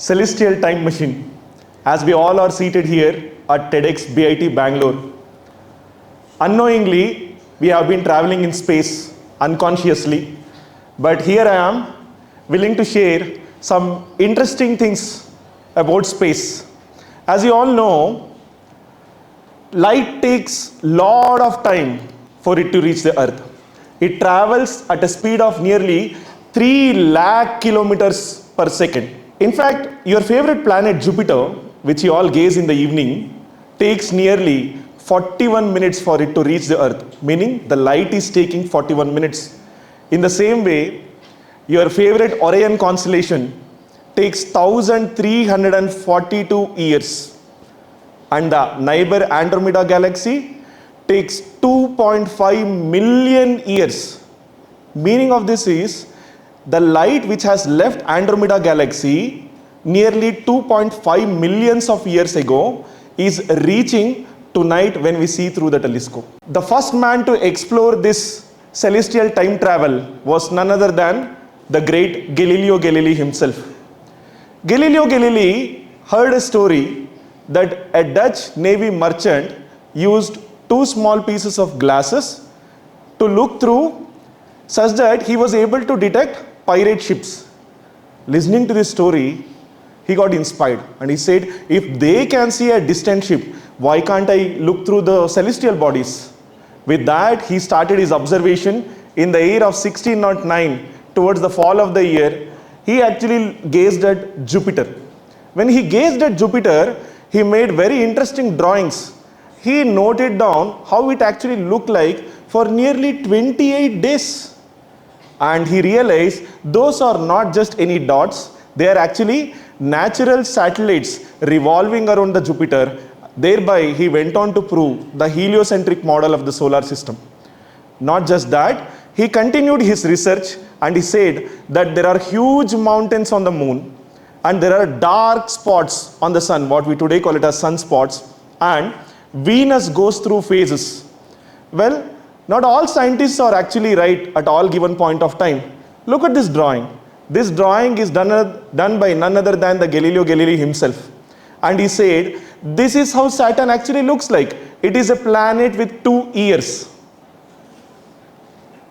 celestial time machine, as we all are seated here at TEDxBITBangalore. Unknowingly, we have been traveling in space unconsciously, but here I am willing to share some interesting things about space. As you all know, light takes a lot of time for it to reach the Earth. It travels at a speed of nearly 3 lakh kilometers per second. In fact, your favorite planet Jupiter, which you all gaze in the evening, takes nearly 41 minutes for it to reach the Earth, meaning the light is taking 41 minutes. In the same way, your favorite Orion constellation takes 1342 years, and the neighbor Andromeda galaxy takes 2.5 million years. Meaning of this is, the light which has left Andromeda galaxy nearly 2.5 millions of years ago is reaching tonight when we see through the telescope. The first man to explore this celestial time travel was none other than the great Galileo Galilei himself. Galileo Galilei heard a story that a Dutch Navy merchant used 2 small pieces of glasses to look through such that he was able to detect pirate ships. Listening to this story, he got inspired and he said, if they can see a distant ship, why can't I look through the celestial bodies? With that, he started his observation. In the year of 1609, towards the fall of the year, he actually gazed at Jupiter. When he gazed at Jupiter, he made very interesting drawings. He noted down how it actually looked like for nearly 28 days. And he realized those are not just any dots, they are actually natural satellites revolving around the Jupiter. Thereby, he went on to prove the heliocentric model of the solar system. Not just that, he continued his research and he said that there are huge mountains on the moon and there are dark spots on the sun, what we today call it as sunspots, and Venus goes through phases. Well, not all scientists are actually right at all given point of time. Look at this drawing. This drawing is done by none other than the Galileo Galilei himself. And he said, this is how Saturn actually looks like. It is a planet with 2 ears.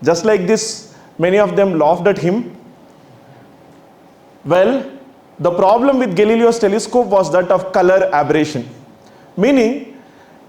Just like this, many of them laughed at him. Well, the problem with Galileo's telescope was that of color aberration. Meaning,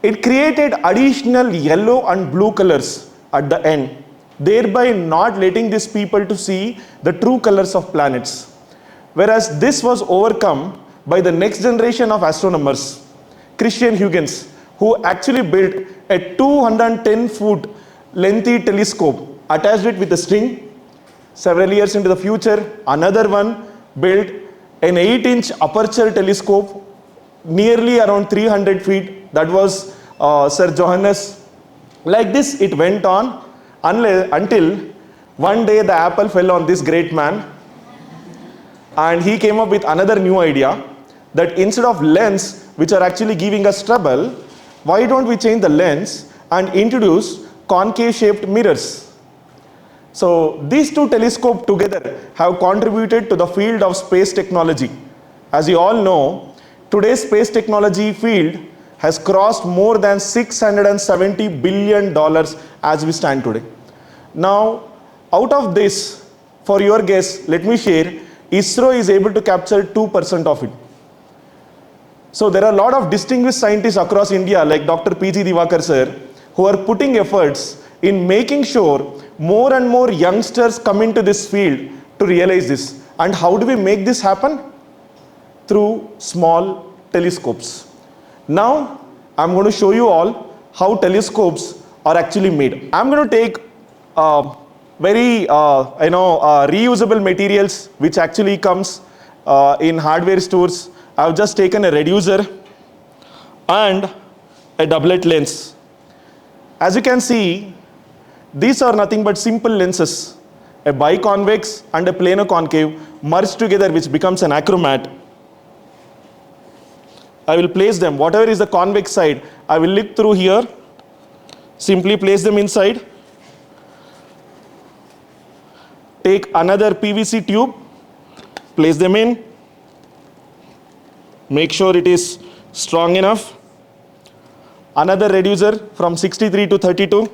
it created additional yellow and blue colors at the end, thereby not letting these people to see the true colors of planets. Whereas this was overcome by the next generation of astronomers, Christian Huygens, who actually built a 210-foot lengthy telescope, attached it with a string. Several years into the future, another one built an 8-inch aperture telescope, nearly around 300 feet. That was Sir Johannes. Like this, it went on until one day the apple fell on this great man, and he came up with another new idea that instead of lens, which are actually giving us trouble, why don't we change the lens and introduce concave shaped mirrors? So these 2 telescopes together have contributed to the field of space technology. As you all know, today's space technology field has crossed more than $670 billion as we stand today. Now, out of this, for your guess, let me share, ISRO is able to capture 2% of it. So there are a lot of distinguished scientists across India like Dr. P.G. Divakar sir, who are putting efforts in making sure more and more youngsters come into this field to realize this. And how do we make this happen? Through small telescopes. Now, I'm going to show you all how telescopes are actually made. I'm going to take very reusable materials which actually comes in hardware stores. I've just taken a reducer and a doublet lens. As you can see, these are nothing but simple lenses, a biconvex and a planar concave merged together, which becomes an achromat. I will place them, whatever is the convex side, I will look through here, simply place them inside, take another PVC tube, place them in, Make sure it is strong enough. Another reducer from 63 to 32.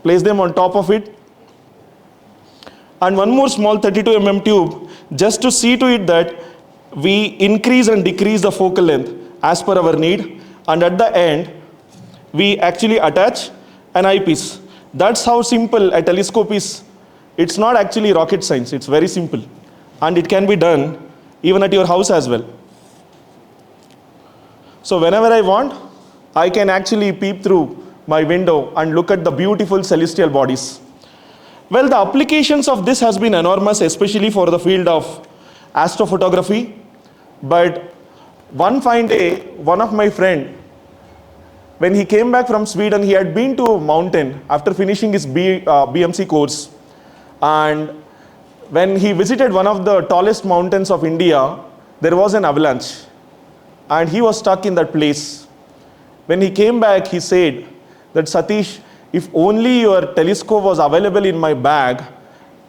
Place them on top of it. And one more small 32 mm tube, just to see to it that we increase and decrease the focal length as per our need. And at the end, we actually attach an eyepiece. That's how simple a telescope is. It's not actually rocket science, it's very simple. And it can be done even at your house as well. So whenever I want, I can actually peep through my window and look at the beautiful celestial bodies. Well, the applications of this has been enormous, especially for the field of astrophotography. But one fine day, one of my friend, when he came back from Sweden, he had been to a mountain after finishing his BMC course. And when he visited one of the tallest mountains of India, there was an avalanche. And he was stuck in that place. When he came back, he said that, Satish, if only your telescope was available in my bag,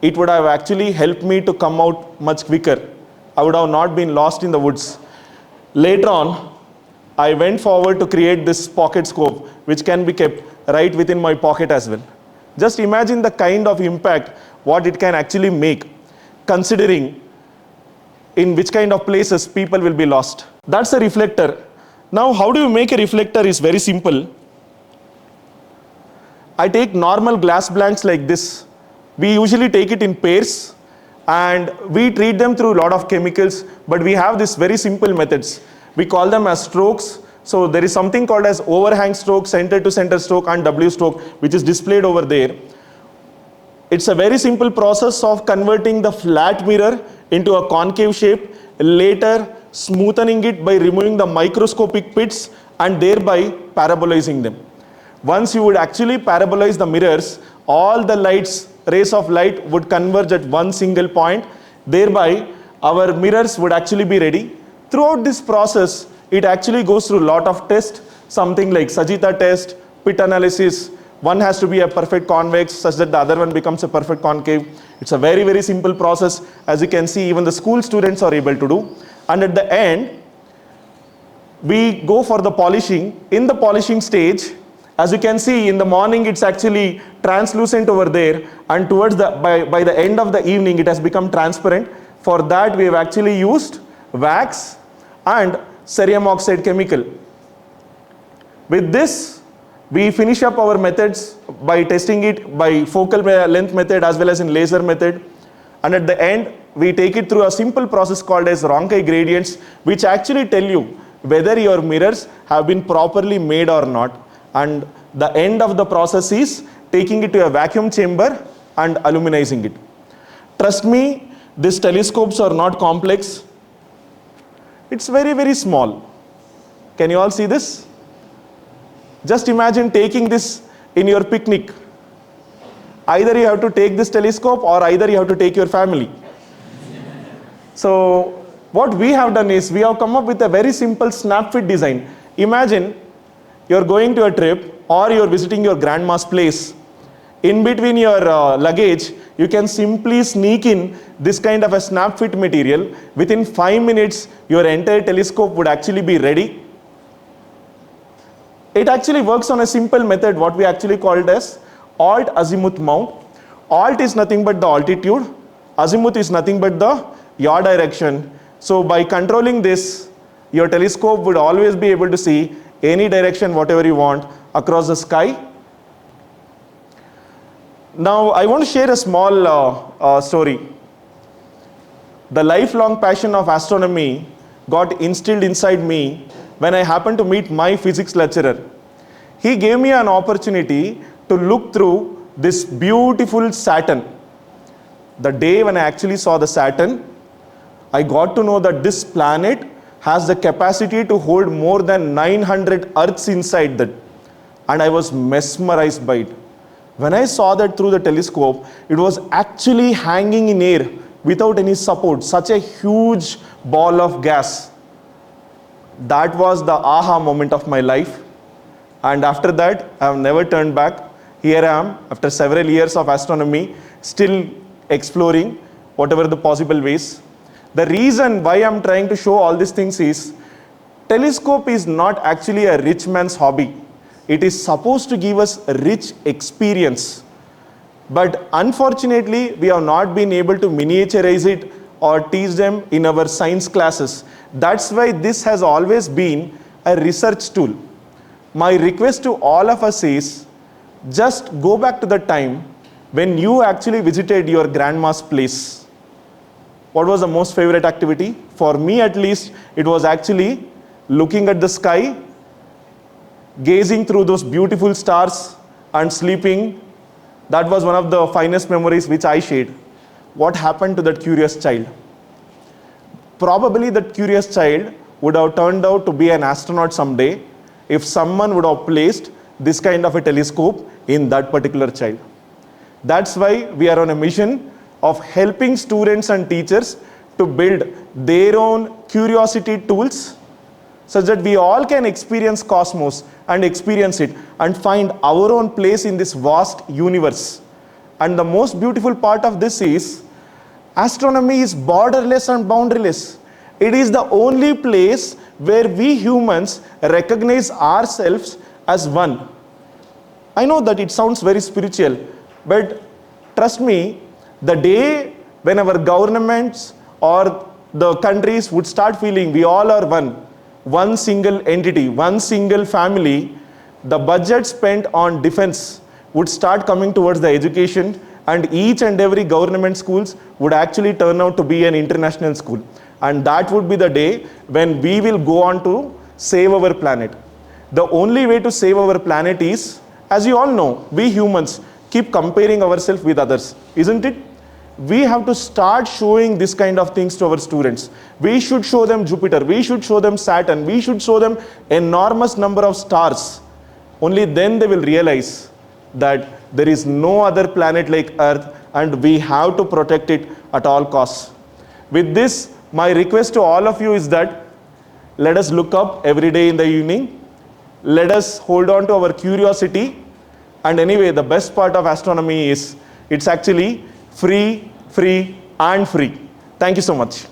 it would have actually helped me to come out much quicker. I would have not been lost in the woods. Later on, I went forward to create this pocket scope, which can be kept right within my pocket as well. Just imagine the kind of impact what it can actually make, considering in which kind of places people will be lost. That's a reflector. Now, how do you make a reflector is very simple. I take normal glass blanks like this. We usually take it in pairs and we treat them through a lot of chemicals, but we have this very simple methods. We call them as strokes. So there is something called as overhang stroke, center to center stroke, and W stroke, which is displayed over there. It's a very simple process of converting the flat mirror into a concave shape, later smoothing it by removing the microscopic pits and thereby parabolizing them. Once you would actually parabolize the mirrors, all the rays of light would converge at one single point. Thereby, our mirrors would actually be ready. Throughout this process, it actually goes through a lot of tests, something like Sajita test, pit analysis. One has to be a perfect convex such that the other one becomes a perfect concave. It's a very, very simple process. As you can see, even the school students are able to do. And at the end, we go for the polishing. In the polishing stage, as you can see, in the morning it's actually translucent over there, and towards by the end of the evening it has become transparent. For that we have actually used wax and cerium oxide chemical. With this, we finish up our methods by testing it by focal length method as well as in laser method. And at the end, we take it through a simple process called as Ronchi gradients, which actually tell you whether your mirrors have been properly made or not. And the end of the process is taking it to a vacuum chamber and aluminizing it. Trust me, these telescopes are not complex. It's very, very small. Can you all see this? Just imagine taking this in your picnic. Either you have to take this telescope or either you have to take your family. So what we have done is we have come up with a very simple snap fit design. Imagine you're going to a trip or you're visiting your grandma's place. In between your luggage, you can simply sneak in this kind of a snap fit material. Within 5 minutes, your entire telescope would actually be ready. It actually works on a simple method, what we actually called as alt azimuth mount. Alt is nothing but the altitude. Azimuth is nothing but the yaw direction. So by controlling this, your telescope would always be able to see any direction, whatever you want, across the sky. Now, I want to share a small story. The lifelong passion of astronomy got instilled inside me when I happened to meet my physics lecturer. He gave me an opportunity to look through this beautiful Saturn. The day when I actually saw the Saturn, I got to know that this planet has the capacity to hold more than 900 Earths inside that. And I was mesmerized by it. When I saw that through the telescope, it was actually hanging in air without any support, such a huge ball of gas. That was the aha moment of my life. And after that, I have never turned back. Here I am, after several years of astronomy, still exploring whatever the possible ways. The reason why I'm trying to show all these things is Telescope is not actually a rich man's hobby. It is supposed to give us a rich experience. But unfortunately, we have not been able to miniaturize it or teach them in our science classes. That's why this has always been a research tool. My request to all of us is, just go back to the time when you actually visited your grandma's place. What was the most favorite activity? For me at least, it was actually looking at the sky, gazing through those beautiful stars and sleeping. That was one of the finest memories which I shared. What happened to that curious child? Probably that curious child would have turned out to be an astronaut someday if someone would have placed this kind of a telescope in that particular child. That's why we are on a mission of helping students and teachers to build their own curiosity tools such that we all can experience cosmos and experience it and find our own place in this vast universe. And the most beautiful part of this is, astronomy is borderless and boundaryless. It is the only place where we humans recognize ourselves as one. I know that it sounds very spiritual, but trust me, the day when our governments or the countries would start feeling we all are one single entity, one single family, the budget spent on defense would start coming towards the education, and each and every government schools would actually turn out to be an international school. And that would be the day when we will go on to save our planet. The only way to save our planet is, as you all know, we humans keep comparing ourselves with others, isn't it? We have to start showing this kind of things to our students. We should show them Jupiter, we should show them Saturn, we should show them enormous number of stars. Only then they will realize that there is no other planet like Earth and we have to protect it at all costs. With this, my request to all of you is that let us look up every day in the evening. Let us hold on to our curiosity. And anyway, the best part of astronomy is it's actually free, and free. Thank you so much.